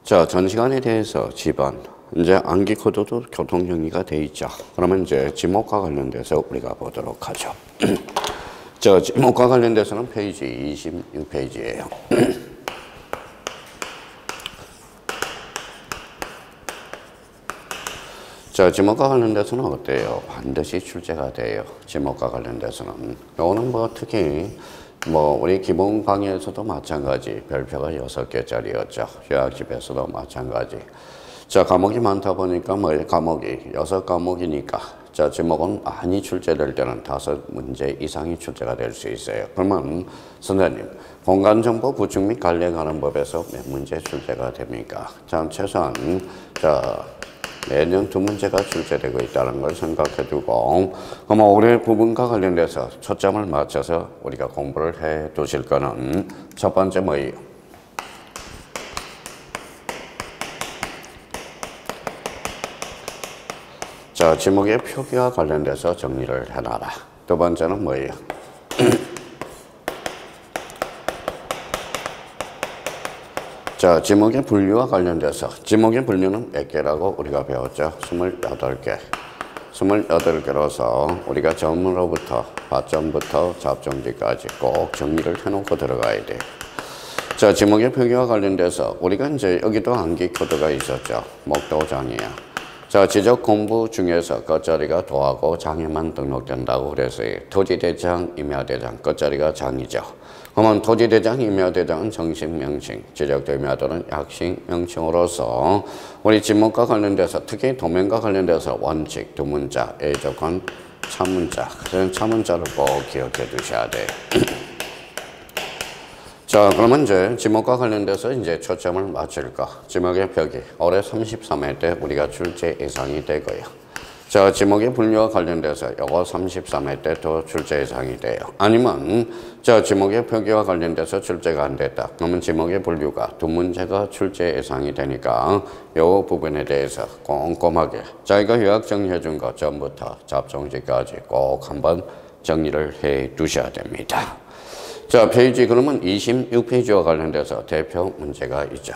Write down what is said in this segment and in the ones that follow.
자, 전시관에 대해서 집안. 이제 암기 코드도 교통 정리가 돼 있죠. 그러면 이제 지목과 관련돼서 우리가 보도록 하죠. 자, 지목과 관련돼서는 페이지 26페이지예요. 자, 지목과 관련돼서는 어때요? 반드시 출제가 돼요. 지목과 관련돼서는. 요거는 뭐 특히 뭐 우리 기본 강의에서도 마찬가지 별표가 6개짜리였죠. 요약집에서도 마찬가지. 자, 과목이 많다 보니까 뭐 과목이 6과목이니까 자, 지목은 많이 출제될 때는 5문제 이상이 출제가 될 수 있어요. 그러면 선생님, 공간정보 구축 및 관리에 관한 법에서 몇 문제 출제가 됩니까? 자, 최소한 자 매년 2문제가 출제되고 있다는 걸 생각해 두고, 그럼 올해 부분과 관련돼서 초점을 맞춰서 우리가 공부를 해 두실 거는 첫 번째 뭐예요? 자, 지목의 표기와 관련돼서 정리를 해놔라. 두 번째는 뭐예요? 자, 지목의 분류와 관련돼서 지목의 분류는 몇 개라고 우리가 배웠죠? 28개. 28개로서 우리가 점으로부터 받점부터 잡종지까지 꼭 정리를 해놓고 들어가야 돼요. 자, 지목의 표기와 관련돼서 우리가 이제 여기도 암기 코드가 있었죠. 목도장이야. 자, 지적 공부 중에서 끝자리가 도하고 장에만 등록된다고 그랬어요. 토지대장, 임야대장, 끝자리가 장이죠. 그러면 토지대장, 임야대장은 정식 명칭, 지적대임야도는 약식 명칭으로서 우리 지목과 관련돼서 특히 도면과 관련돼서 원칙, 두문자, A조건, 차문자, 그래서 차문자를 꼭 기억해 두셔야 돼요. 자, 그러면 이제 지목과 관련돼서 이제 초점을 맞출 거. 지목의 표기. 올해 33회 때 우리가 출제 예상이 되고요. 자, 지목의 분류와 관련돼서 요거 33회 때 또 출제 예상이 돼요. 아니면 자, 지목의 표기와 관련돼서 출제가 안 됐다. 그러면 지목의 분류가 2문제가 출제 예상이 되니까 요 부분에 대해서 꼼꼼하게 자기가 요약 정리해 준 것 전부터 잡종지까지 꼭 한번 정리를 해 두셔야 됩니다. 자, 페이지 그러면 26페이지와 관련돼서 대표 문제가 있죠.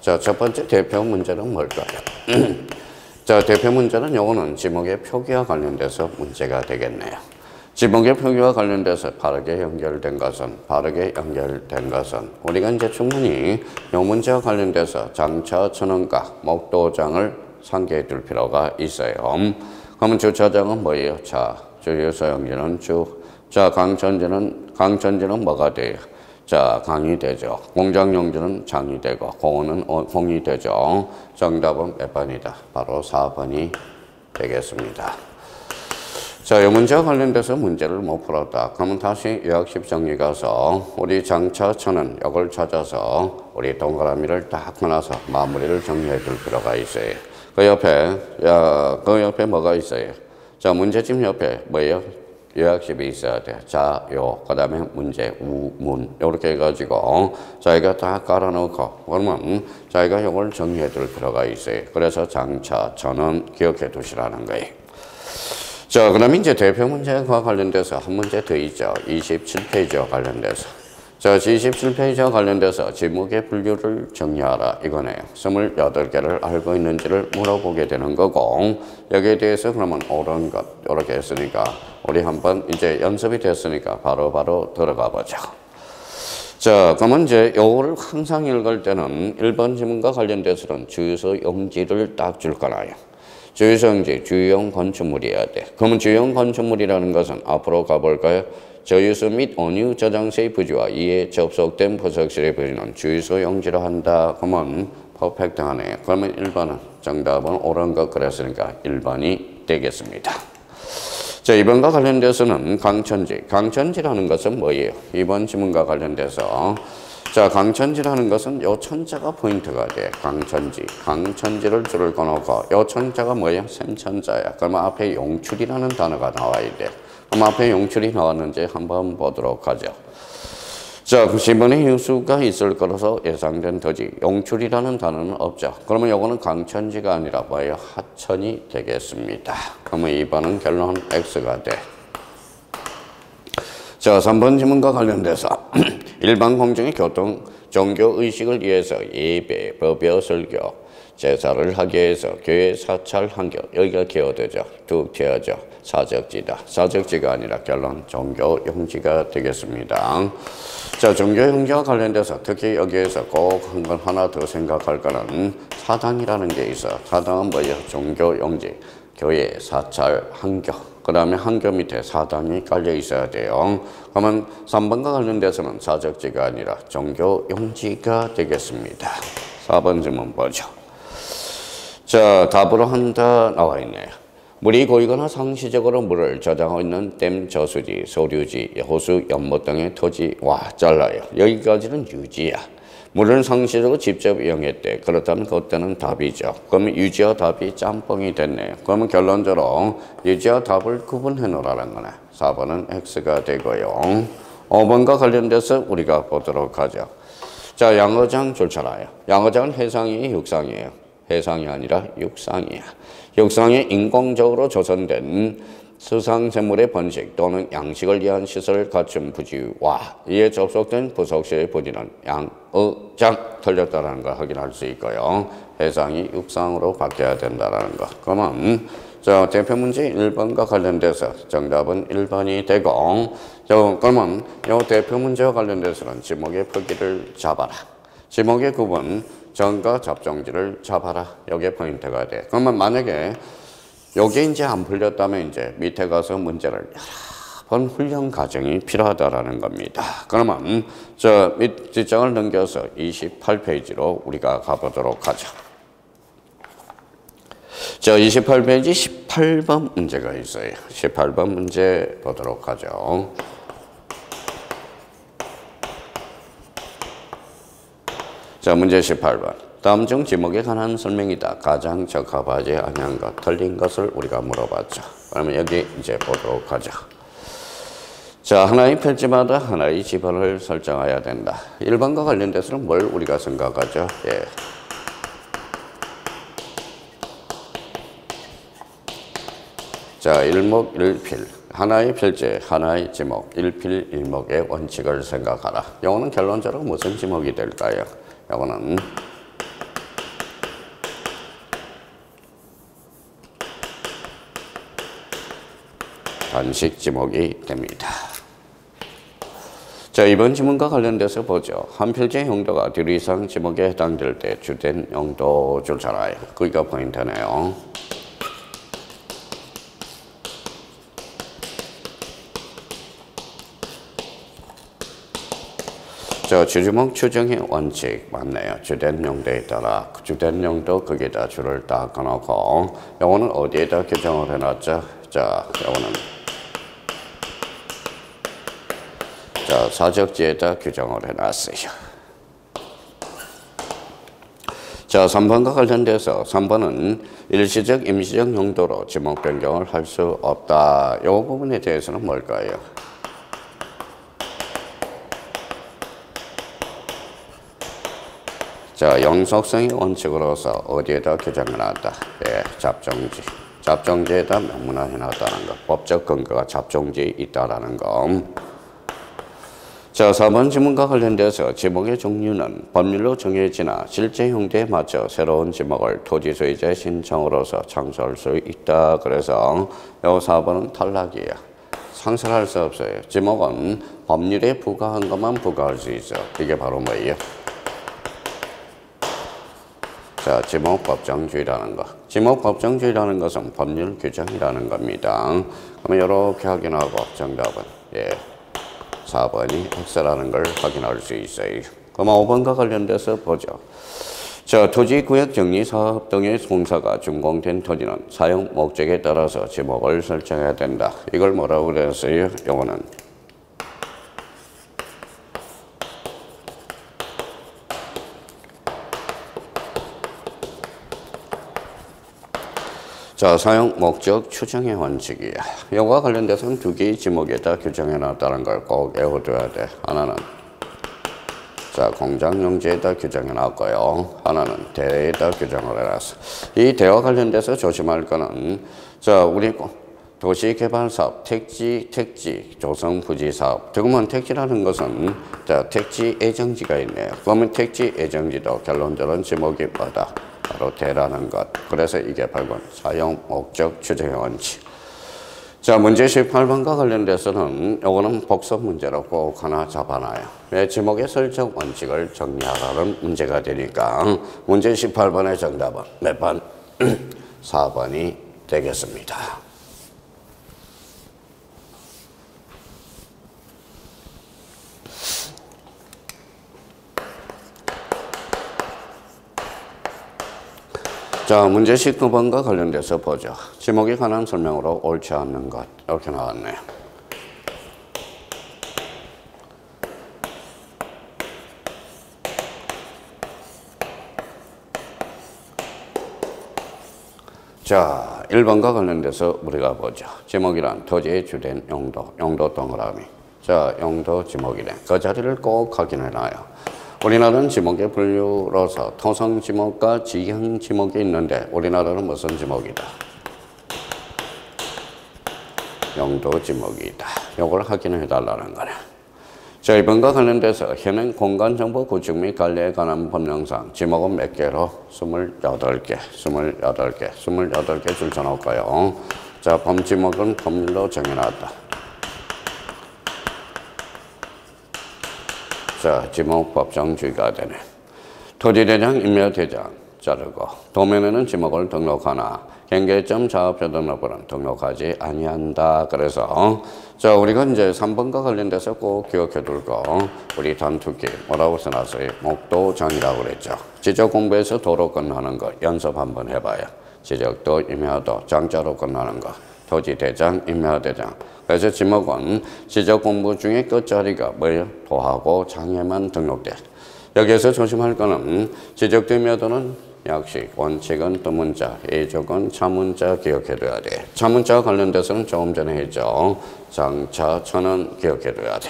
자, 첫 번째 대표 문제는 뭘까요? 자, 대표 문제는 요거는 지목의 표기와 관련돼서 문제가 되겠네요. 지목의 표기와 관련돼서 바르게 연결된 것은 우리가 이제 충분히 요 문제와 관련돼서 장차 천원과 목도장을 상기해 둘 필요가 있어요. 그러면 주차장은 뭐예요? 자, 주유소용지는 주. 자, 강천지는 뭐가 돼요? 자, 강이 되죠. 공장용지는 장이 되고, 공은 공이 되죠. 정답은 몇 번이다? 바로 4번이 되겠습니다. 자, 이 문제와 관련돼서 문제를 못 풀었다. 그러면 다시 요약식 정리 가서 우리 장차천은 이걸 찾아서 우리 동그라미를 딱 끊어서 마무리를 정리해 둘 필요가 있어요. 그 옆에 뭐가 있어요? 자, 문제집 옆에 뭐예요? 요약집이 있어야 돼. 자, 그 다음에 문제, 문. 이렇게 해가지고, 자기가 다 깔아놓고, 그러면 자기가 이걸 정리해 둘 필요가 있어요. 그래서 장차, 저는 기억해 두시라는 거예요. 자, 그 다음에 이제 대표 문제와 관련돼서 한 문제 더 있죠. 27페이지와 관련돼서. 자, 27페이지와 관련돼서 지목의 분류를 정리하라. 이거네요. 28개를 알고 있는지를 물어보게 되는 거고, 여기에 대해서 그러면 옳은 것, 이렇게 했으니까, 우리 한번 이제 연습이 됐으니까 바로 들어가 보죠. 자, 그러면 이제 요거를 항상 읽을 때는 1번 지문과 관련돼서는 주유소 용지를 딱 줄 거나요. 주유소 용지, 주유용 건축물이어야 돼. 그러면 주유용 건축물이라는 것은 앞으로 가볼까요? 저유소 및 원유 저장소의 부지와 이에 접속된 부속실의 부지는 주유소 용지로 한다. 그러면 퍼펙트하네요. 그러면 1번은 정답은 옳은 것 그랬으니까 1번이 되겠습니다. 자, 2번과 관련돼서는 강천지라는 것은 뭐예요? 2번 지문과 관련돼서 자, 강천지라는 것은 요 천자가 포인트가 돼. 강천지를 줄을 꺼놓고 요 천자가 뭐예요? 샘천자야. 그러면 앞에 용출이라는 단어가 나와야 돼. 그럼 앞에 용출이 나왔는지 한번 보도록 하죠. 자, 10번의 hil수가 있을 거라서 예상된 토지. 용출이라는 단어는 없죠. 그러면 요거는 강천지가 아니라 뭐예요? 하천이 되겠습니다. 그러면 2번은 결론은 X가 돼. 자, 3번 지문과 관련돼서 일반 공정의 교통, 종교 의식을 위해서 예배, 법요, 설교, 제사를 하기 위해서 교회 사찰 한교, 여기가 기어되죠. 툭 튀어져. 사적지다. 사적지가 아니라 결론 종교 용지가 되겠습니다. 자, 종교 용지와 관련돼서 특히 여기에서 꼭 한 건 하나 더 생각할 거는 사당이라는 게 있어. 사당은 뭐예요? 종교 용지, 교회 사찰 한교. 그 다음에 한교 밑에 사당이 깔려 있어야 돼요. 그러면 3번과 관련돼서는 사적지가 아니라 종교 용지가 되겠습니다. 4번 질문 보죠. 자, 답으로 한다 나와 있네요. 물이 고이거나 상시적으로 물을 저장하고 있는 댐, 저수지, 소류지, 호수, 연못 등의 토지, 잘라요. 여기까지는 유지야. 물을 상시적으로 직접 이용했대. 그렇다면 그때는 답이죠. 그러면 유지와 답이 짬뽕이 됐네요. 그러면 결론적으로 유지와 답을 구분해 놓으라는 거네. 4번은 X가 되고요. 5번과 관련돼서 우리가 보도록 하죠. 자, 양어장 줄잖아요. 양어장은 해상이에요, 육상이에요? 해상이 아니라 육상이야. 육상에 인공적으로 조성된 수상생물의 번식 또는 양식을 위한 시설을 갖춘 부지와 이에 접속된 부속시의 부지는 양어장 틀렸다는 걸 확인할 수 있고요. 해상이 육상으로 바뀌어야 된다는 거. 그러면 자, 대표 문제 1번과 관련돼서 정답은 1번이 되고, 그러면 이 대표 문제와 관련돼서는 지목의 크기를 잡아라. 지목의 구분, 정과 잡종지를 잡아라. 이게 포인트가 돼. 그러면 만약에 요게 이제 안 풀렸다면 이제 밑에 가서 문제를 여러 번 훈련 과정이 필요하다라는 겁니다. 그러면 저 밑 뒷장을 넘겨서 28페이지로 우리가 가보도록 하죠. 자, 28페이지 18번 문제가 있어요. 18번 문제 보도록 하죠. 자, 문제 18번. 다음 중 지목에 관한 설명이다. 가장 적합하지 아니한 것, 틀린 것을 우리가 물어봤죠. 그러면 여기 이제 보도록 하죠. 자, 하나의 필지마다 하나의 지번을 설정해야 된다. 1번과 관련돼서는 뭘 우리가 생각하죠? 예. 자, 일목1필. 하나의 필지, 하나의 지목, 1필 1목의 원칙을 생각하라. 이거는 결론적으로 무슨 지목이 될까요? 이거는 단식 지목이 됩니다. 자, 이번 지문과 관련돼서 보죠. 한 필지의 용도가 들 이상 지목에 해당될 때 주된 용도 줄잖아요. 그게 포인트네요. 자, 주지목 추정의 원칙 맞네요. 주된 용도에 따라 주된 용도 거기다 줄을 딱 꺼놓고 요거는 어디에다 규정을 해놨죠? 자, 요거는 자, 사적지에다 규정을 해놨어요. 자, 3번과 관련돼서 3번은 일시적, 임시적 용도로 지목 변경을 할 수 없다. 이 부분에 대해서는 뭘까요? 자, 영속성의 원칙으로서 어디에다 규정해놨다? 예, 잡종지. 잡종지에다 명문화해놨다는 거. 법적 근거가 잡종지에 있다라는 거. 자, 4번 지목과 관련돼서 지목의 종류는 법률로 정해지나 실제 용도에 맞춰 새로운 지목을 토지 소유자의 신청으로서 창설할 수 있다. 그래서 이 4번은 탈락이에요. 상설할 수 없어요. 지목은 법률에 부과한 것만 부과할 수 있어. 이게 바로 뭐예요? 자, 지목법정주의라는 거. 지목법정주의라는 것은 법률 규정이라는 겁니다. 그러면 이렇게 확인하고 정답은 예, 4번이 X라는 걸 확인할 수 있어요. 그러면 5번과 관련돼서 보죠. 자, 토지구역 정리사업 등의 공사가 준공된 토지는 사용 목적에 따라서 지목을 설정해야 된다. 이걸 뭐라고 그랬어요? 요거는 자, 사용 목적 추정의 원칙이야. 이거와 관련돼서는 두 개의 지목에다 규정해 놨다는 걸 꼭 외워둬야 돼. 하나는 자, 공장용지에다 규정해 놨고요. 하나는 대에다 규정을 해놨어. 이 대와 관련돼서 조심할 거는 자, 우리 도시개발사업, 택지, 조성부지사업. 조금은 택지라는 것은 자, 택지 예정지가 있네요. 그러면 택지 예정지도 결론적으로 지목이 뭐다? 바로 대라는 것. 그래서 이게 바로 사용 목적 추정 원칙. 자, 문제 18번과 관련돼서는 요거는 복습 문제로 꼭 하나 잡아놔요. 왜 지목의 설정 원칙을 정리하라는 문제가 되니까 문제 18번의 정답은 몇 번? 4번이 되겠습니다. 자, 문제 19번과 관련돼서 보죠. 지목에 관한 설명으로 옳지 않는 것. 이렇게 나왔네요. 자, 1번과 관련돼서 우리가 보죠. 지목이란 토지의 주된 용도 동그라미. 자, 용도 지목이네. 그 자리를 꼭 확인해놔요. 우리나라는 지목의 분류로서 토성 지목과 지형 지목이 있는데 우리나라는 무슨 지목이다? 용도 지목이다. 이걸 확인해 달라는 거네. 자, 이번과 관련돼서 현행 공간정보 구축 및 관리에 관한 법령상 지목은 몇 개로? 28개 줄 쳐놓을까요? 자, 범지목은 법률로 정해놨다. 자, 지목 법정주의가 되네. 토지대장, 임야대장 자르고 도면에는 지목을 등록하나 경계점 자업표 등록부는 등록하지 아니한다. 그래서 자, 우리가 이제 3번과 관련돼서 꼭 기억해 둘 거. 우리 단투기 뭐라고 써놨어요? 목도장이라고 그랬죠. 지적 공부에서 도로 끝나는 거 연습 한번 해봐요. 지적도, 임야도, 장자로 끝나는 거. 토지대장, 임야대장. 그래서 지목은 지적 공부 중에 끝자리가 뭐예요? 도하고 장에만 등록돼. 여기에서 조심할 거는 지적되면은 역시 원칙은 또문자, 예적은 차문자 기억해둬야 돼. 차문자와 관련돼서는 조금 전에 했죠. 장차, 천은 기억해둬야 돼.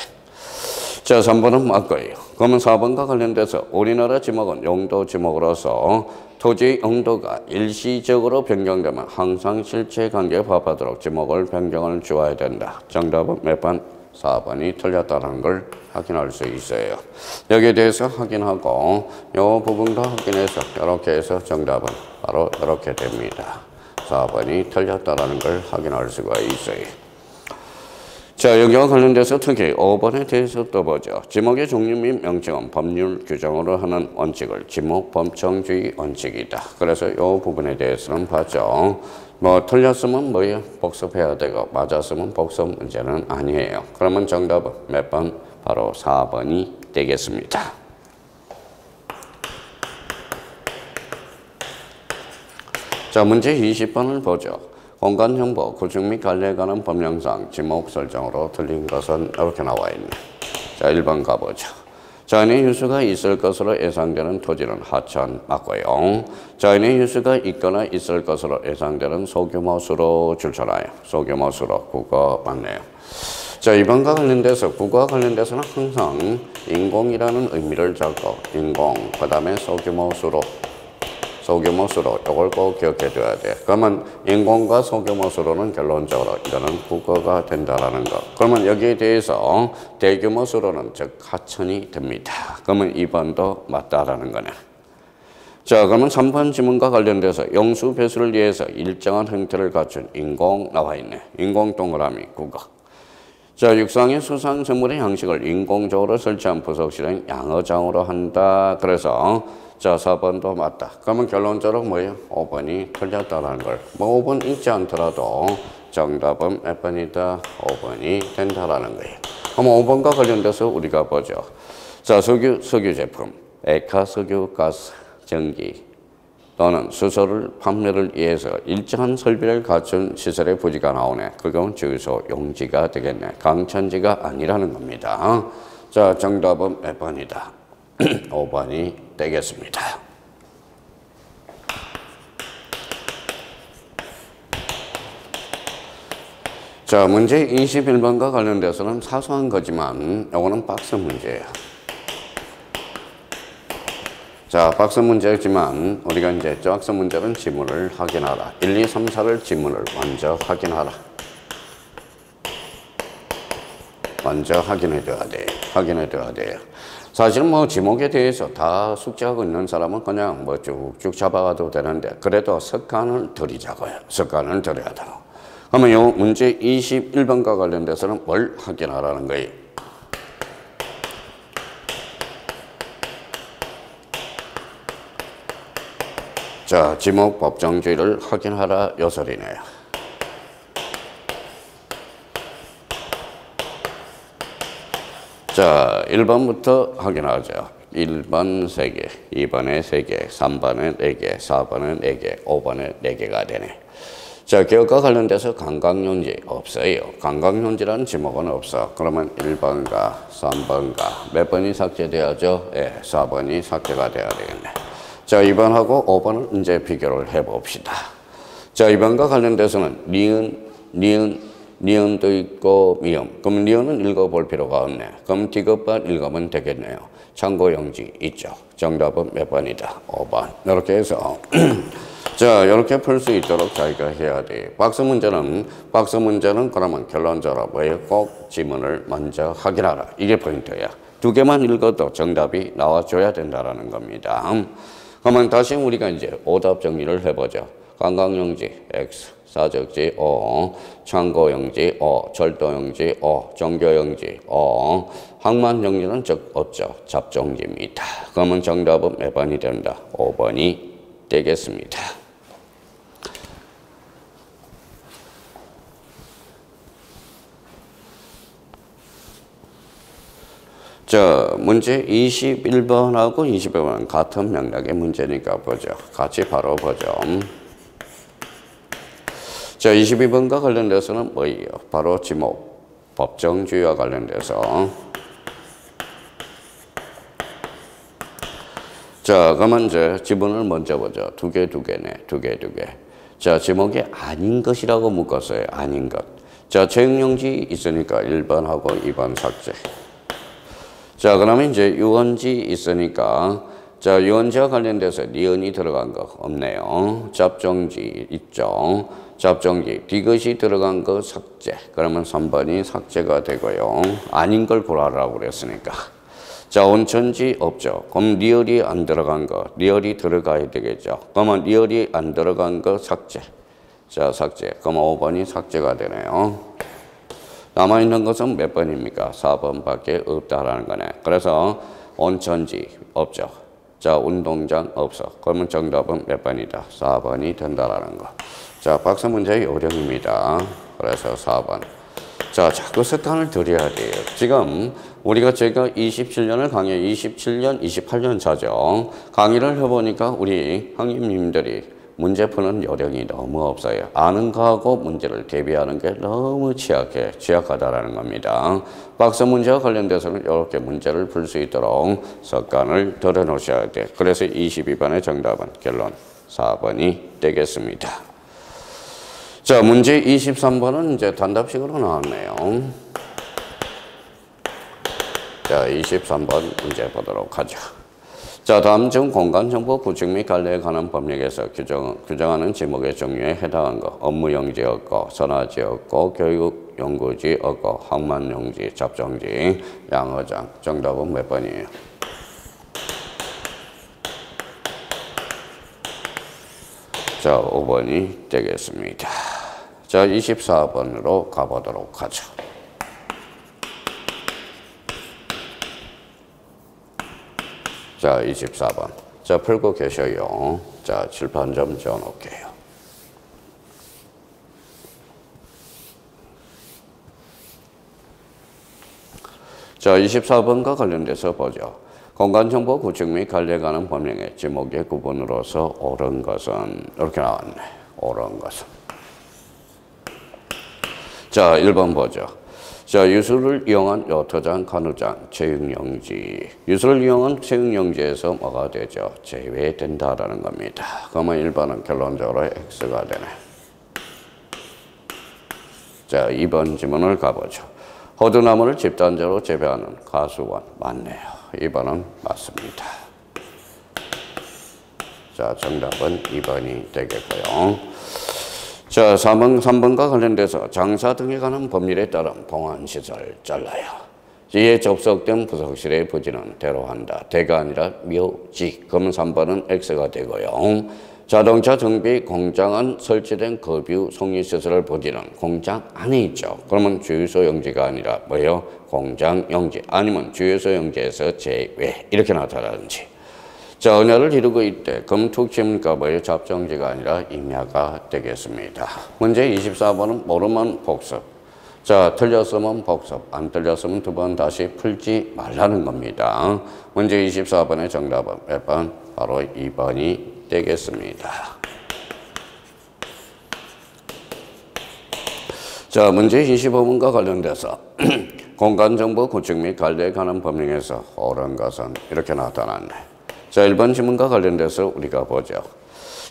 자, 3번은 맞고요. 그러면 4번과 관련돼서 우리나라 지목은 용도 지목으로서 토지 용도가 일시적으로 변경되면 항상 실체 관계에 부합하도록 지목을 변경을 주어야 된다. 정답은 몇 번? 4번이 틀렸다는 걸 확인할 수 있어요. 여기에 대해서 확인하고 이 부분도 확인해서 이렇게 해서 정답은 바로 이렇게 됩니다. 4번이 틀렸다는 걸 확인할 수가 있어요. 자, 여기와 관련돼서 특히 5번에 대해서 또 보죠. 지목의 종류 및 명칭은 법률 규정으로 하는 원칙을 지목 법정주의 원칙이다. 그래서 이 부분에 대해서는 봤죠. 뭐 틀렸으면 뭐예요? 복습해야 되고 맞았으면 복습 문제는 아니에요. 그러면 정답은 몇 번? 바로 4번이 되겠습니다. 자, 문제 20번을 보죠. 공간정보, 구축 및 관리에 관한 법령상 지목 설정으로 틀린 것은 이렇게 나와 있네. 자, 1번 가보죠. 자연의 휴수가 있을 것으로 예상되는 토지는 하천 맞고요. 자연의 휴수가 있거나 있을 것으로 예상되는 소규모 수로 줄쳐놔요. 소규모 수로 국어 맞네요. 자, 2번과 관련돼서 국어와 관련돼서는 항상 인공이라는 의미를 잡고 인공, 그 다음에 소규모 수로 이걸 꼭 기억해 둬야 돼. 그러면 인공과 소규모 수로는 결론적으로 이거는 국어가 된다라는 거. 그러면 여기에 대해서 대규모 수로는 즉 하천이 됩니다. 그러면 2번도 맞다라는 거네. 자, 그러면 3번 지문과 관련돼서 용수 배수를 위해서 일정한 형태를 갖춘 인공 나와 있네. 인공 동그라미 국어. 자, 육상의 수상 생물의 양식을 인공적으로 설치한 부속실은 양어장으로 한다. 그래서 자, 4번도 맞다. 그러면 결론적으로 뭐예요? 5번이 틀렸다는 걸. 뭐 5번 읽지 않더라도 정답은 몇 번이다? 5번이 된다라는 거예요. 그럼 5번과 관련돼서 우리가 보죠. 자, 석유 제품, 액화 석유 가스, 전기 또는 수소를 판매를 위해서 일정한 설비를 갖춘 시설의 부지가 나오네. 그건 주유소 용지가 되겠네. 강천지가 아니라는 겁니다. 자, 정답은 몇 번이다? 5번이 되겠습니다. 자, 문제 21번과 관련돼서는 사소한 거지만 이거는 박스 문제예요. 자, 박스 문제지만 우리가 이제 박스 문제는 지문을 확인하라. 1, 2, 3, 4를 지문을 먼저 확인하라. 먼저 확인해줘야 돼요. 확인해줘야 돼요. 사실 뭐 지목에 대해서 다 숙지하고 있는 사람은 그냥 뭐 쭉쭉 잡아가도 되는데 그래도 습관을 들이자고요. 습관을 들여야 돼요. 그러면 요 문제 21번과 관련돼서는 뭘 확인하라는 거예요? 자, 지목 법정주의를 확인하라 요 소리네요. 자, 1번부터 확인하죠. 1번 3개, 2번에 3개, 3번에 4개, 4번에 4개, 5번에 4개가 되네. 자, 기억과 관련돼서 감각용지 없어요. 감각용지라는 지목은 없어. 그러면 1번과 3번과 몇 번이 삭제돼야죠? 예, 4번이 삭제가 돼야 되겠네. 자, 2번하고 5번을 이제 비교를 해봅시다. 자, 2번과 관련돼서는 니은도 있고 미음. 그럼 니은은 읽어볼 필요가 없네. 그럼 디귿만 읽으면 되겠네요. 참고용지 있죠. 정답은 몇 번이다? 5번. 이렇게 해서 자, 이렇게 풀 수 있도록 자기가 해야 돼. 박스 문제는 그러면 결론적으로 뭐예요? 꼭 지문을 먼저 확인하라. 이게 포인트야. 2개만 읽어도 정답이 나와줘야 된다라는 겁니다. 그러면 다시 우리가 이제 오답 정리를 해보죠. 관광용지 X, 사적지 O, 참고용지 O, 절도용지 O, 종교용지 O, 항만용지는 즉 없죠. 잡종지입니다. 그러면 정답은 몇 번이 된다? 5번이 되겠습니다. 자, 문제 21번하고 22번 같은 맥락의 문제니까 보죠. 같이 바로 보죠. 자, 22번과 관련돼서는 뭐예요? 바로 지목, 법정주의와 관련돼서. 자, 그러면 이제 지문을 먼저 보죠. 두 개네. 두 개. 자, 지목이 아닌 것이라고 묶었어요. 아닌 것. 자, 채용용지 있으니까 1번하고 2번 삭제. 자, 그러면 이제 유언지 있으니까, 자, 유언지와 관련돼서 니은이 들어간 거 없네요. 잡종지 있죠. 잡종지, 디귿이 들어간 거 삭제. 그러면 3번이 삭제가 되고요. 아닌 걸 고르라고 그랬으니까. 자, 온천지 없죠. 그럼 리얼이 안 들어간 거, 리얼이 들어가야 되겠죠. 그러면 리얼이 안 들어간 거 삭제. 자, 삭제. 그럼 5번이 삭제가 되네요. 남아있는 것은 몇 번입니까? 4번밖에 없다라는 거네. 그래서 온천지 없죠. 자, 운동장 없어. 그러면 정답은 몇 번이다? 4번이 된다라는 거. 자, 박스 문제 요령입니다. 그래서 4번. 자, 자꾸 습관을 들여야 돼요. 지금 제가 27년을 강의 27년, 28년 차죠. 강의를 해보니까 우리 형님님들이 문제 푸는 요령이 너무 없어요. 아는 거하고 문제를 대비하는 게 너무 취약하다라는 겁니다. 박스 문제와 관련돼서는 이렇게 문제를 풀 수 있도록 습관을 들여놓으셔야 돼요. 그래서 22번의 정답은 결론 4번이 되겠습니다. 자, 문제 23번은 이제 단답식으로 나왔네요. 자, 23번 문제 보도록 하죠. 자, 다음 중 공간정보 구축 및 관리에 관한 법령에서 규정하는 지목의 종류에 해당한 거. 업무용지 없고, 선화지 없고, 교육연구지 없고, 항만용지, 잡종지, 양어장. 정답은 몇 번이에요? 자, 5번이 되겠습니다. 자, 24번으로 가보도록 하죠. 자, 24번. 자, 풀고 계셔요. 자, 칠판 좀 지어놓을게요. 자, 24번과 관련돼서 보죠. 공간정보 구축 및 관리에 관한 법령의 지목의 구분으로서 옳은 것은 이렇게 나왔네. 옳은 것은. 자, 1번 보죠. 자, 유수를 이용한 요트장, 간우장, 체육용지. 유수를 이용한 체육용지에서 뭐가 되죠? 제외된다라는 겁니다. 그러면 1번은 결론적으로 X가 되네. 자, 2번 지문을 가보죠. 호두나무를 집단적으로 재배하는 가수원. 맞네요. 2번은 맞습니다. 자, 정답은 2번이 되겠고요. 자, 3번과 관련돼서 장사 등에 관한 법률에 따른 봉안시설 잘라요. 이에 접속된 부속실의 부지는 대로 한다. 대가 아니라 묘지. 그러면 3번은 X가 되고요. 자동차 정비 공장은 설치된 급유 송리시설 부지는 공장 안에 있죠. 그러면 주유소 용지가 아니라 뭐예요? 공장 용지. 아니면 주유소 용지에서 제외. 이렇게 나타나든지. 자, 언야를 이루고 있대. 금툭치니까 뭐예요? 잡정지가 아니라 임야가 되겠습니다. 문제 24번은 모르면 복습. 자, 틀렸으면 복습. 안 틀렸으면 두 번 다시 풀지 말라는 겁니다. 문제 24번의 정답은 몇 번? 바로 2번이 되겠습니다. 자, 문제 25번과 관련돼서 공간정보 구축 및 관리에 관한 법령에서 옳은 것은 이렇게 나타났네. 자, 1번 지문과 관련돼서 우리가 보죠.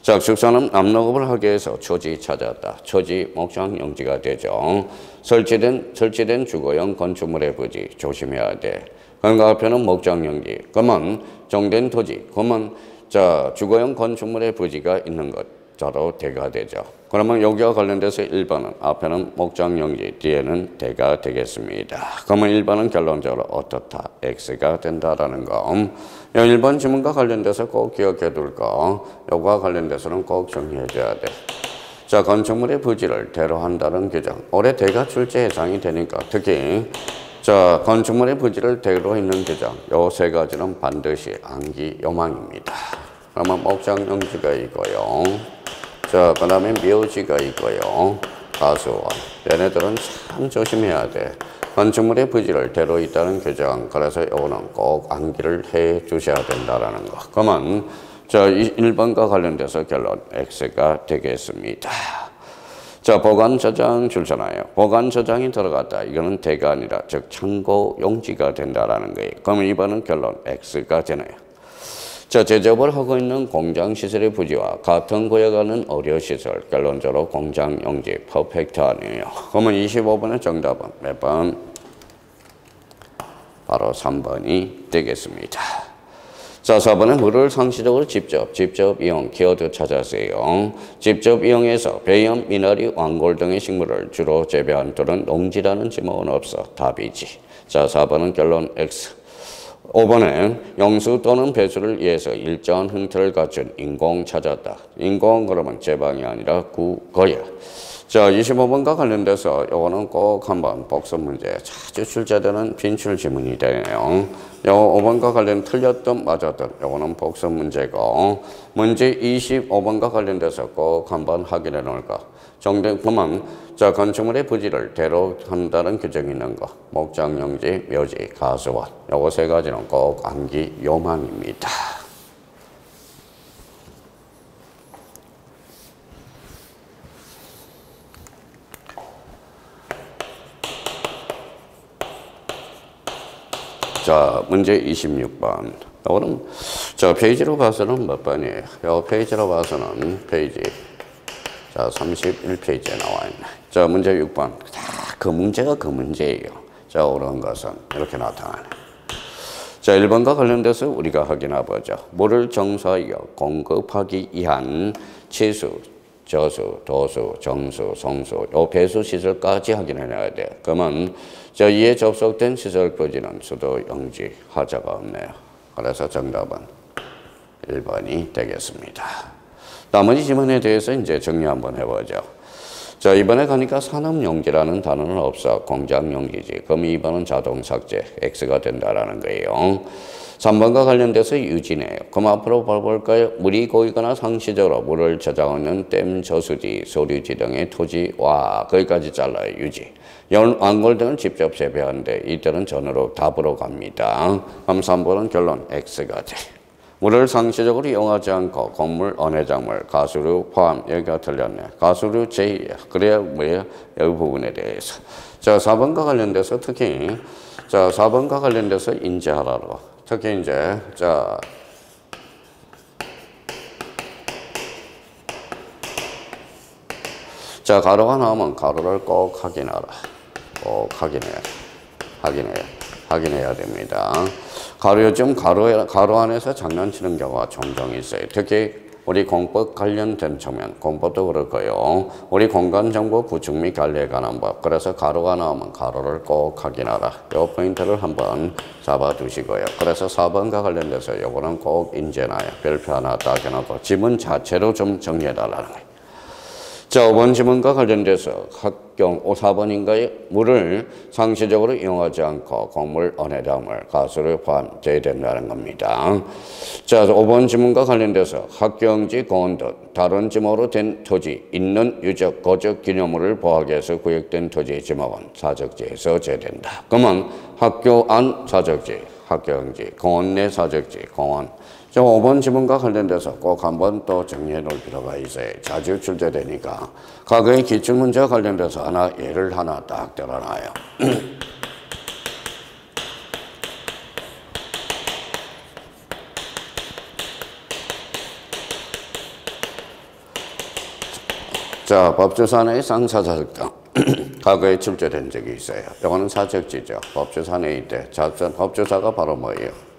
자, 축사는 남농업을 하기 위해서 초지 찾았다. 초지 목장 용지가 되죠. 설치된 주거용 건축물의 부지 조심해야 돼. 그러니까 앞에는 목장 용지. 그러면 정된 토지. 그러면 자, 주거용 건축물의 부지가 있는 것. 자로 대가 되죠. 그러면 여기와 관련돼서 1번은 앞에는 목장 용지, 뒤에는 대가 되겠습니다. 그러면 1번은 결론적으로 어떻다? X가 된다라는 거. 1번 지문과 관련돼서 꼭 기억해 둘 거. 요거와 관련돼서는 꼭 정리해 줘야 돼. 자, 건축물의 부지를 대로 한다는 규정. 올해 대가 출제 예상이 되니까 특히 자, 건축물의 부지를 대로 있는 규정. 요 세 가지는 반드시 암기 요망입니다. 그러면 목장 용지가 있고요. 자, 그 다음에 묘지가 있고요. 가수원. 얘네들은 참 조심해야 돼. 건축물의 부지를 대로 있다는 규정. 그래서 이거는 꼭 암기를 해 주셔야 된다라는 거. 그러면 자, 1번과 관련돼서 결론 X가 되겠습니다. 자, 보관 저장 줄잖아요. 보관 저장이 들어갔다. 이거는 대가 아니라 즉 창고 용지가 된다라는 거예요. 그러면 2번은 결론 X가 되네요. 자, 제조업을 하고 있는 공장 시설의 부지와 같은 구에 가는 의료 시설, 결론적으로 공장 용지 퍼펙트 아니에요. 그러면 25번의 정답은 몇 번? 바로 3번이 되겠습니다. 자, 4번은 물을 상시적으로 직접 이용 키워드 찾아주세요. 직접 이용해서 배염, 미나리, 왕골 등의 식물을 주로 재배한 들은 농지라는 지목은 없어. 답이지. 자, 4번은 결론 X. 5번은 영수 또는 배수를 위해서 일정한 형태를 갖춘 인공 찾았다. 인공 그러면 제방이 아니라 국어야. 자, 25번과 관련돼서 요거는 꼭 한번 복습 문제 자주 출제되는 빈출 지문이 되네요. 요 5번과 관련 틀렸든 맞았든 요거는 복습 문제고, 문제 25번과 관련돼서 꼭 한번 확인해 놓을 거. 정답은 자, 건축물의 부지를 대로 한다는 규정이 있는 거. 목장 용지, 묘지, 가수원. 요거 세 가지는 꼭 암기 요망입니다. 자, 문제 26번. 이거는 저 페이지로 봐서는 몇 번이에요? 요 페이지로 봐서는 페이지 자 31페이지에 나와 있네. 자, 문제 6번. 다 그 문제가 그 문제예요. 자, 옳은 것은 이렇게 나타나네. 자, 1번과 관련돼서 우리가 확인해 보죠. 물을 정수하여 공급하기 위한 치수, 저수, 도수, 정수, 성수, 요 배수 시설까지 확인해 놔야 돼. 그러면 자, 이에 접속된 시설 부지는 수도 용지 하자가 없네요. 그래서 정답은 1번이 되겠습니다. 나머지 지문에 대해서 이제 정리 한번 해보죠. 자, 이번에 가니까 산업용지라는 단어는 없어. 공장용지지. 그럼 2번은 자동 삭제. X가 된다라는 거예요. 3번과 관련돼서 유지네요. 그럼 앞으로 볼까요? 물이 고이거나 상시적으로 물을 저장하는 댐, 저수지, 소류지 등의 토지와 거기까지 잘라요. 유지. 왕골 등을 직접 재배하는데 이때는 전으로 답으로 갑니다. 그럼 3번은 결론 X가 돼. 물을 상시적으로 이용하지 않고 곡물, 언해작물, 가수류 포함. 여기가 틀렸네. 가수류 제2야. 그래야 뭐예요? 여기 부분에 대해서. 자, 4번과 관련돼서 특히 자, 4번과 관련돼서 인지하라고. 특히 이제 자, 가로가 나오면 가로를 꼭 확인하라. 꼭 확인해야 됩니다. 가로 요즘 가로 안에서 장난치는 경우가 종종 있어요. 특히 우리 공법 관련된 측면, 공법도 그렇고요. 우리 공간정보 구축 및 관리에 관한 법. 그래서 가로가 나오면 가로를 꼭 확인하라. 요 포인트를 한번 잡아두시고요. 그래서 4번과 관련돼서 요거는 꼭 인제나요. 별표 하나 딱 해놓고 지문 자체로 좀 정리해달라는 거예요. 자, 5번 지문과 관련돼서 합경 4번인가요? 물을 상시적으로 이용하지 않고 곡물, 언해작물, 가수를 포함되어야 된다는 겁니다. 자, 5번 지문과 관련돼서 학경지, 공원 등 다른 지목으로 된 토지, 있는 유적, 고적 기념물을 보호하기 위해서 구역된 토지의 지목은 사적지에서 제된다. 그러면 학교 안 사적지, 학경지, 공원 내 사적지, 공원. 자, 5번 지문과 관련돼서 꼭 한번 또 정리해 놓을 필요가 있어요. 자주 출제되니까. 과거의 기출문제와 관련돼서 예를 하나 딱 들어놔요. 자, 법조산의 쌍사사적당. 과거에 출제된 적이 있어요. 이거는 사적지죠. 법조산의 때. 법조사가 바로 뭐예요?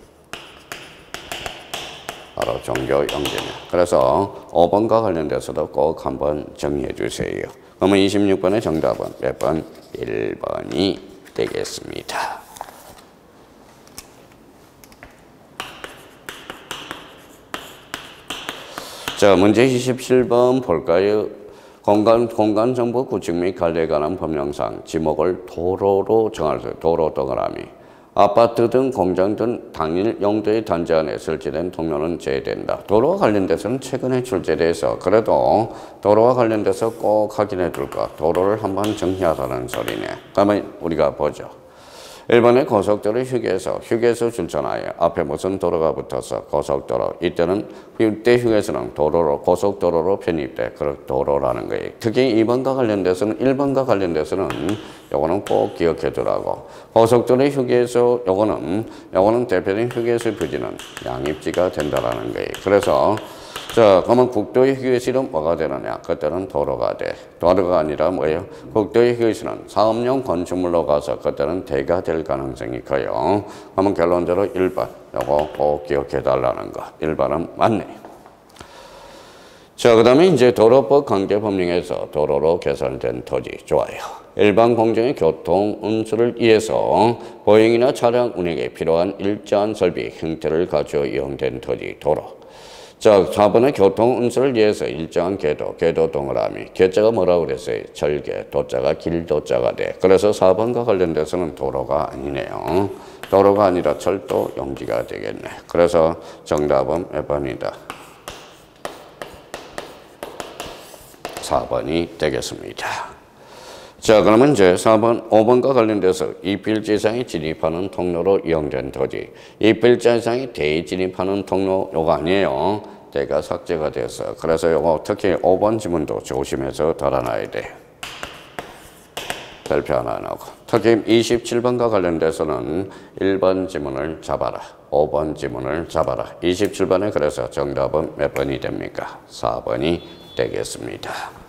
바로 종교 영재냐. 그래서 5번과 관련돼서도 꼭 한번 정리해 주세요. 그러면 26번의 정답은 몇 번? 1번이 되겠습니다. 자, 문제 27번 볼까요? 공간정보 구축 및 관리에 관한 법령상 지목을 도로로 정할 수 있어요. 도로 동그라미. 아파트 등 공장 등 당일 용도의 단지 안에 설치된 통로는 제외된다. 도로와 관련돼서는 최근에 출제돼서 그래도 도로와 관련돼서 꼭 확인해 둘 것. 도로를 한번 정리하라는 소리네. 그러면 우리가 보죠. 1번에 고속도로 휴게소 출전하여 앞에 무슨 도로가 붙어서 고속도로. 이때 휴게소는 고속도로로 편입돼. 그런 도로라는 거예요. 특히 2번과 관련돼서는 1번과 관련돼서는 요거는 꼭 기억해 두라고. 고속도로 휴게소 요거는 대표적인 휴게소 표지는 양입지가 된다라는 거예요. 그래서 자, 그러면 국도의 휴게소는 뭐가 되느냐? 그때는 도로가 돼. 도로가 아니라 뭐예요? 국도의 휴게소는 사업용 건축물로 가서 그때는 대가 될 가능성이 커요. 그러면 결론적으로 1번. 요거 꼭 기억해 달라는 거. 1번은 맞네요. 자, 그 다음에 이제 도로법 관계법령에서 도로로 개설된 토지. 좋아요. 일반 공정의 교통 운수를 위해서 보행이나 차량 운행에 필요한 일정한 설비, 형태를 가지고 이용된 토지, 도로. 자, 4번의 교통 운수를 위해서 일정한 궤도 동그라미. 궤자가 뭐라고 그랬어요? 절개, 도자가 길도자가 돼. 그래서 4번과 관련돼서는 도로가 아니네요. 도로가 아니라 철도 용지가 되겠네. 그래서 정답은 몇 번이다? 4번이 되겠습니다. 자, 그러면 이제 5번과 관련돼서 이필지상이 진입하는 통로로 이용된 토지. 이필지상이 대진입하는 통로 요거 아니에요. 대가 삭제가 됐어. 그래서 요거 특히 5번 지문도 조심해서 달아놔야 돼. 별표 하나 넣고. 특히 27번과 관련돼서는 1번 지문을 잡아라. 5번 지문을 잡아라. 27번에 그래서 정답은 몇 번이 됩니까? 4번이 되겠습니다.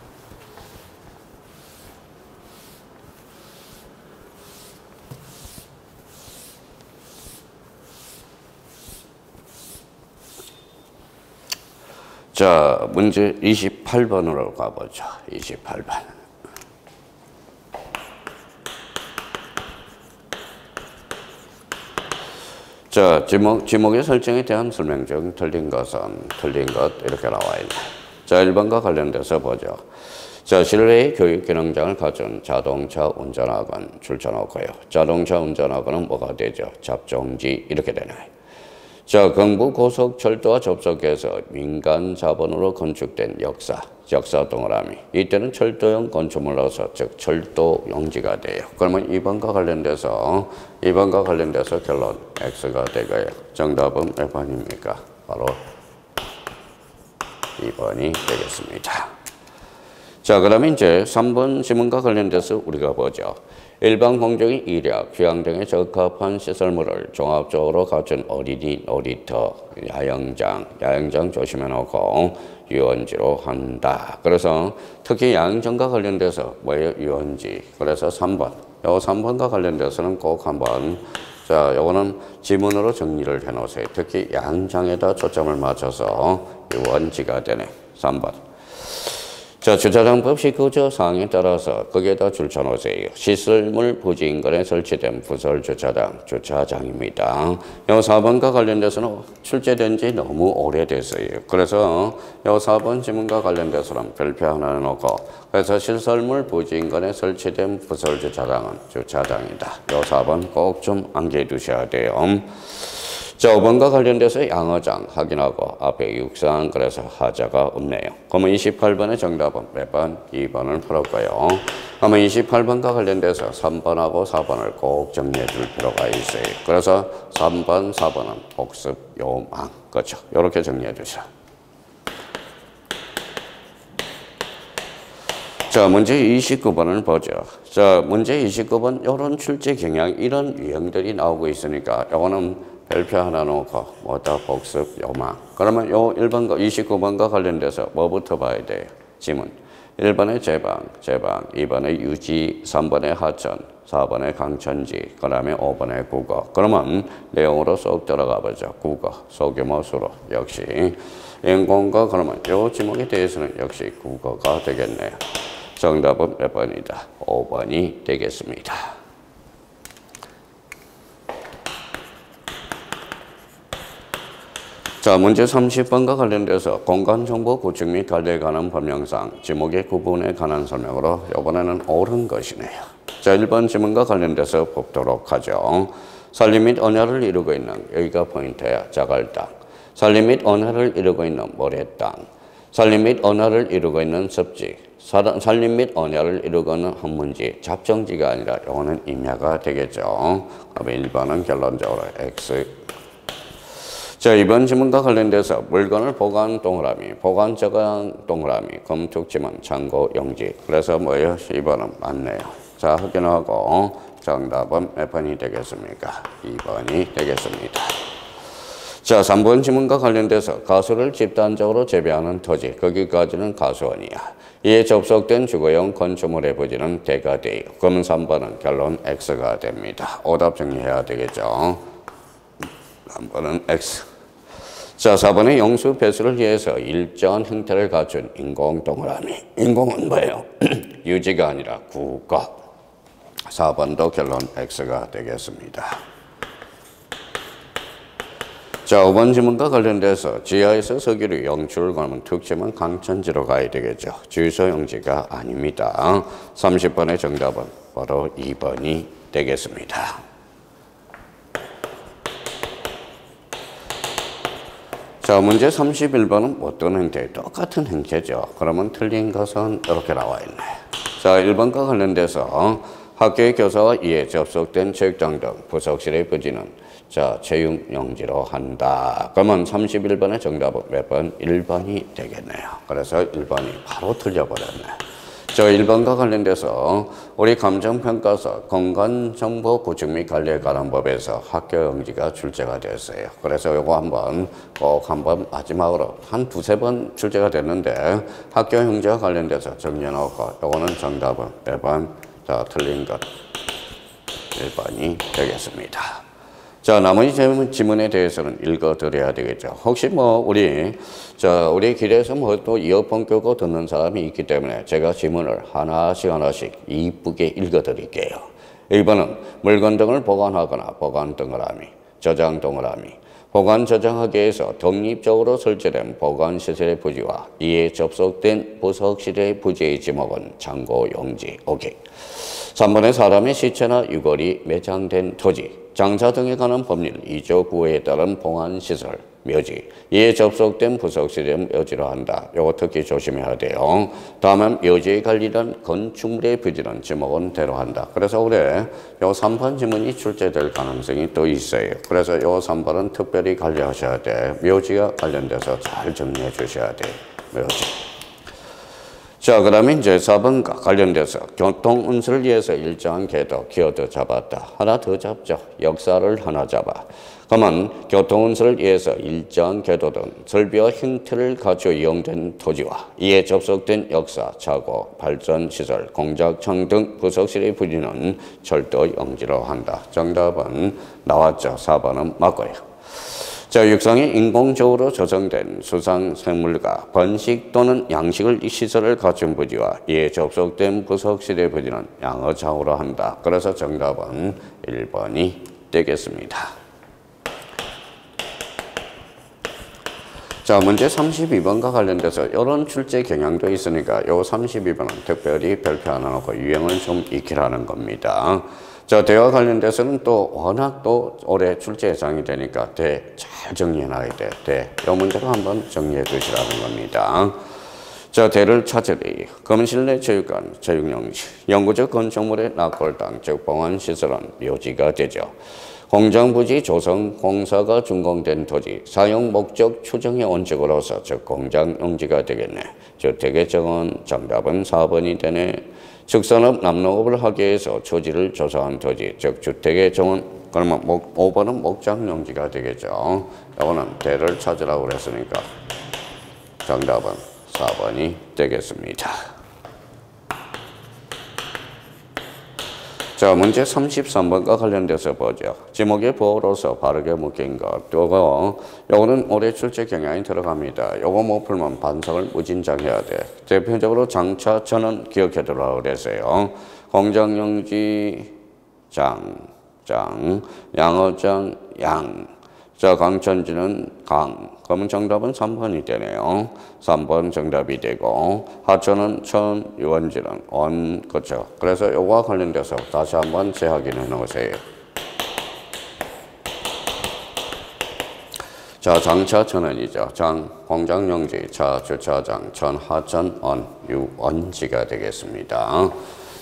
자, 문제 28번으로 가보죠. 28번. 자, 지목의 설정에 대한 설명 중 틀린 것 이렇게 나와 있네. 자, 1번과 관련돼서 보죠. 자, 실내의 교육 기능장을 가진 자동차 운전학원 출전하고요. 자동차 운전학원은 뭐가 되죠? 잡종지 이렇게 되나요? 자, 경부고속철도와 접속해서 민간 자본으로 건축된 역사 동그라미. 이때는 철도용 건축물로서 즉 철도 용지가 돼요. 그러면 2번과 관련돼서 결론 X가 되고요. 정답은 몇 번입니까? 바로 2번이 되겠습니다. 자, 그러면 이제 3번 지문과 관련돼서 우리가 보죠. 일반 공정의 이력, 휴양 등에 적합한 시설물을 종합적으로 갖춘 어린이 놀이터, 야영장 조심해 놓고 유원지로 한다. 그래서 특히 야영장과 관련돼서 뭐예요? 유원지. 그래서 3번. 요 3번과 관련돼서는 꼭 한번 자, 요거는 지문으로 정리를 해 놓으세요. 특히 야영장에다 초점을 맞춰서 유원지가 되네. 3번. 자, 주차장법 19조 사항에 따라서 거기에다 줄쳐놓으세요. 시설물 부지 인근에 설치된 부설 주차장, 주차장입니다. 요 4번과 관련돼서는 출제된 지 너무 오래됐어요. 그래서 요 4번 지문과 관련돼서는 별표 하나 놓고, 그래서 시설물 부지 인근에 설치된 부설 주차장은 주차장이다. 요 4번 꼭 좀 암기해 두셔야 돼요. 자, 5번과 관련돼서 양어장 확인하고 앞에 육상 그래서 하자가 없네요. 그러면 28번의 정답은 몇 번? 2번을 풀었고요. 그러면 28번과 관련돼서 3번하고 4번을 꼭 정리해 줄 필요가 있어요. 그래서 3번, 4번은 복습 요망. 그렇죠. 이렇게 정리해 주세요. 자, 문제 29번을 보죠. 자, 문제 29번 이런 출제 경향, 이런 유형들이 나오고 있으니까 이거는 별표 하나 놓고 뭐다 복습 요망. 그러면 요 1번과 29번과 관련돼서 뭐부터 봐야 돼요? 지문. 1번의 제방, 2번의 유지, 3번의 하천, 4번의 강천지, 그 다음에 5번의 국어. 그러면 내용으로 쏙 들어가 보죠. 국어, 소규모 수로 역시 인공과 그러면 요 지목에 대해서는 역시 국어가 되겠네요. 정답은 몇 번이다? 5번이 되겠습니다. 자, 문제 30번과 관련돼서 공간정보 구축 및 관리에 관한 법령상 지목의 구분에 관한 설명으로 이번에는 옳은 것이네요. 자, 1번 지문과 관련돼서 뽑도록 하죠. 산림 및 언야를 이루고 있는, 여기가 포인트야. 자갈 땅. 산림 및 언야를 이루고 있는 모래 땅. 산림 및 언야를 이루고 있는 습지. 산림 및 언야를 이루고 있는 한문지. 잡정지가 아니라 이거는 임야가 되겠죠. 그럼 1번은 결론적으로 X. 자, 이번 지문과 관련돼서 물건을 보관 동그라미, 보관 저장 동그라미, 검축 지문, 참고 용지. 그래서 뭐예요? 2번은 맞네요. 자, 확인하고 정답은 몇 번이 되겠습니까? 2번이 되겠습니다. 자, 3번 지문과 관련돼서 가수를 집단적으로 재배하는 토지, 거기까지는 가수원이야. 이에 접속된 주거용 건축물의 부지는 대가 돼요. 그러면 3번은 결론 X가 됩니다. 오답 정리해야 되겠죠. 3번은 X. 자, 4번의 용수 배수를 위해서 일정한 형태를 갖춘 인공 동그라미. 인공은 뭐예요? 유지가 아니라 국가. 4번도 결론 X가 되겠습니다. 자, 5번 지문과 관련돼서 지하에서 석유를 영출 그러면 특징은 강천지로 가야 되겠죠. 주유소 용지가 아닙니다. 30번의 정답은 바로 2번이 되겠습니다. 자, 문제 31번은 어떤 형태? 똑같은 형태죠. 그러면 틀린 것은 이렇게 나와 있네. 자, 1번과 관련돼서 학교의 교사와 이에 접속된 체육장 등 부속실의 부지는 자, 체육용지로 한다. 그러면 31번의 정답은 몇 번? 1번이 되겠네요. 그래서 1번이 바로 틀려버렸네. 저 1번과 관련돼서 우리 감정평가서 공간정보 구축 및 관리에 관한 법에서 학교 용지가 출제가 되었어요. 그래서 요거 꼭 한번 마지막으로 한 두세 번 출제가 됐는데 학교 용지와 관련돼서 정리해놓고 요거는 정답은 몇 번? 자, 틀린 것 1번이 되겠습니다. 자, 나머지 지문에 대해서는 읽어드려야 되겠죠. 혹시 우리 길에서 또 이어폰 끄고 듣는 사람이 있기 때문에 제가 지문을 하나씩 이쁘게 읽어드릴게요. 1번은 물건 등을 보관하거나 보관 동그라미, 저장 동그라미. 보관 저장하기 위해서 독립적으로 설치된 보관시설의 부지와 이에 접속된 부속실의 부지의 지목은 창고 용지. 오케이. 3번에 사람의 시체나 유골이 매장된 토지, 장사 등에 관한 법률 2조 9호에 따른 보관시설, 묘지, 이에 접속된 부속실의 묘지로 한다. 이거 특히 조심해야 돼요. 다음은 묘지에 관리된 건축물의 부지는 지목은 대로 한다. 그래서 올해 요 3번 지문이 출제될 가능성이 또 있어요. 그래서 요 3번은 특별히 관리하셔야 돼. 묘지와 관련돼서 잘 정리해 주셔야 돼요. 묘지. 자, 그 다음에 이제 4번과 관련돼서 교통운수를 위해서 일정한 궤도, 키워드 잡았다. 하나 더 잡죠. 역사를 하나 잡아. 그러면 교통운수를 위해서 일정한 궤도 등 설비와 형태를 갖추어 이용된 토지와 이에 접속된 역사, 차고, 발전시설, 공작청 등 부속실의 부지는 철도 용지로 한다. 정답은 나왔죠. 4번은 맞고요. 자, 육상에 인공적으로 조성된 수상 생물과 번식 또는 양식을 시설을 갖춘 부지와 이에 접속된 부속실의 부지는 양어장으로 한다. 그래서 정답은 1번이 되겠습니다. 자, 문제 32번과 관련돼서 이런 출제 경향도 있으니까 요 32번은 특별히 별표 하나 놓고 유형을 좀 익히라는 겁니다. 자, 대와 관련돼서는 또 워낙 또 올해 출제 예상이 되니까 대 잘 정리해놔야 돼. 대. 요 문제로 한번 정리해 두시라는 겁니다. 자, 대를 찾으리. 검실내 체육관, 체육용지, 영구적 건축물의 낙골당, 즉 봉안시설은 묘지가 되죠. 공장부지 조성 공사가 준공된 토지 사용 목적 추정의 원칙으로서 즉 공장용지가 되겠네. 주택의 정원 정답은 4번이 되네. 축산업 남농업을 하기 위해서 초지를 조성한 토지 즉 주택의 정원 그러면 5번은 목장용지가 되겠죠. 이거는 대를 찾으라고 그랬으니까 정답은 4번이 되겠습니다. 자, 문제 33번과 관련돼서 보죠. 지목의 보호로서 바르게 묶인 것. 요거는 올해 출제 경향이 들어갑니다. 요거 못 풀면 반성을 무진장해야 돼. 대표적으로 장차 저는 기억해 두라고 그랬어요. 공장용지 장, 양어장 양. 자, 강천지는 강. 그러면 정답은 3번이 되네요. 3번 정답이 되고 하천은 천, 유원지는 원. 그렇죠. 그래서 요거와 관련돼서 다시 한번 재확인해 놓으세요. 자, 장차 천원이죠. 장, 공장용지, 차, 주차장, 천, 하천, 원, 유원지가 되겠습니다.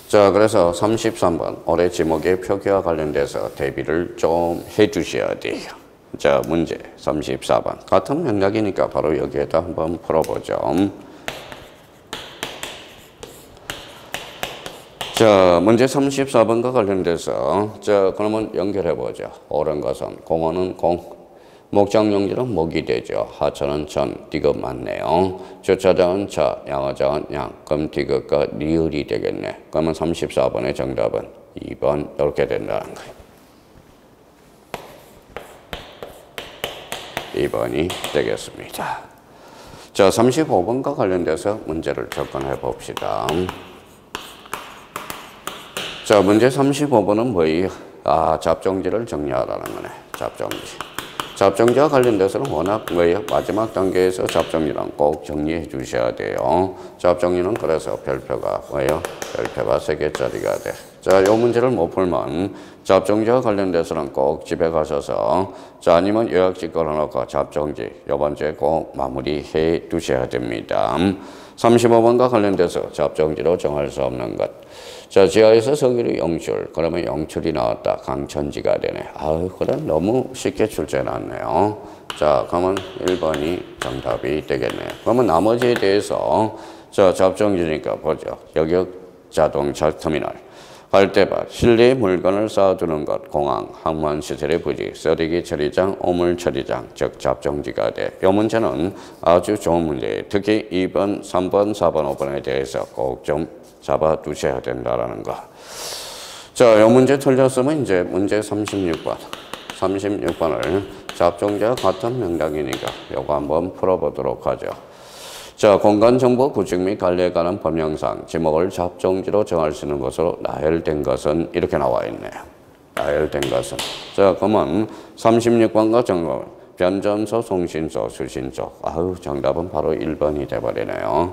자, 그래서 33번 올해 지목의 표기와 관련돼서 대비를 좀 해주셔야 돼요. 자, 문제 34번. 같은 맥락이니까 바로 여기에다 한번 풀어보죠. 자, 문제 34번과 관련돼서 자, 그러면 연결해보죠. 옳은 것은 공원은 공, 목장용지는 목이 되죠. 하천은 천, 디귿 맞네요. 주차장은 차, 양어장은 양, 그럼 디귿과 리을이 되겠네. 그러면 34번의 정답은 2번 이렇게 된다는 거예요. 2번이 되겠습니다. 자, 35번과 관련돼서 문제를 접근해 봅시다. 자, 문제 35번은 뭐예요? 잡종지를 정리하라는 거네. 잡종지. 잡종지와 관련돼서는 워낙 뭐예요? 마지막 단계에서 잡종지는 꼭 정리해 주셔야 돼요. 잡종지는 그래서 별표가 뭐예요? 별표가 3개짜리가 돼. 자, 요 문제를 못 풀면 잡종지와 관련돼서는 꼭 집에 가셔서 자, 아니면 요약지 걸어놓고 잡종지 요번 주에 꼭 마무리해 두셔야 됩니다. 35번과 관련돼서 잡종지로 정할 수 없는 것. 자, 지하에서 석유를 영출. 그러면 영출이 나왔다. 강천지가 되네. 그래 너무 쉽게 출제 나왔네요. 자, 그러면 1번이 정답이 되겠네요. 그러면 나머지에 대해서 자, 잡종지니까 보죠. 여기역 자동차 터미널. 갈대밭, 실내에 물건을 쌓아두는 것, 공항, 항만시설의 부지, 쓰레기 처리장, 오물 처리장, 즉 잡종지가 돼. 이 문제는 아주 좋은 문제예요. 특히 2번, 3번, 4번, 5번에 대해서 꼭 좀 잡아두셔야 된다는 거. 자, 이 문제 틀렸으면 이제 문제 36번. 36번을 잡종지와 같은 맥락이니까 이거 한번 풀어보도록 하죠. 자, 공간정보 구축 및 관리에 관한 법령상 지목을 잡종지로 정할 수 있는 것으로 나열된 것은 이렇게 나와 있네요. 나열된 것은. 자, 그러면 36번과 정답은 변전소, 송신소, 수신소. 정답은 바로 1번이 돼버리네요.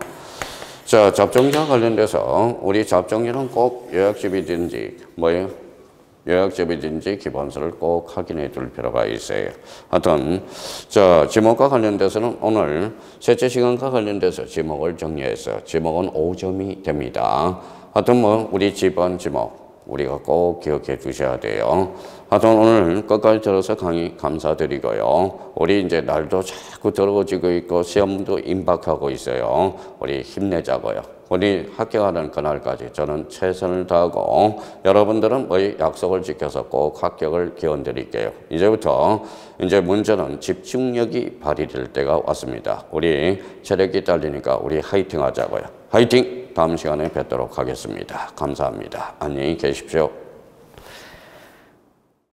자, 잡종지와 관련돼서 우리 잡종지는 꼭 요약집이든지 뭐예요? 요약집이든지 기본서를 꼭 확인해 둘 필요가 있어요. 하여튼 자, 지목과 관련돼서는 오늘 셋째 시간과 관련돼서 지목을 정리해서 지목은 5점이 됩니다. 하여튼 뭐 우리 집안 지목 우리가 꼭 기억해 두셔야 돼요. 하여튼 오늘 끝까지 들어서 강의 감사드리고요. 우리 이제 날도 자꾸 더러워지고 있고 시험도 임박하고 있어요. 우리 힘내자고요. 우리 합격하는 그날까지 저는 최선을 다하고 여러분들은 뭐의 약속을 지켜서 꼭 합격을 기원드릴게요. 이제부터 이제 문제는 집중력이 발휘될 때가 왔습니다. 우리 체력이 딸리니까 우리 화이팅 하자고요. 화이팅! 다음 시간에 뵙도록 하겠습니다. 감사합니다. 안녕히 계십시오.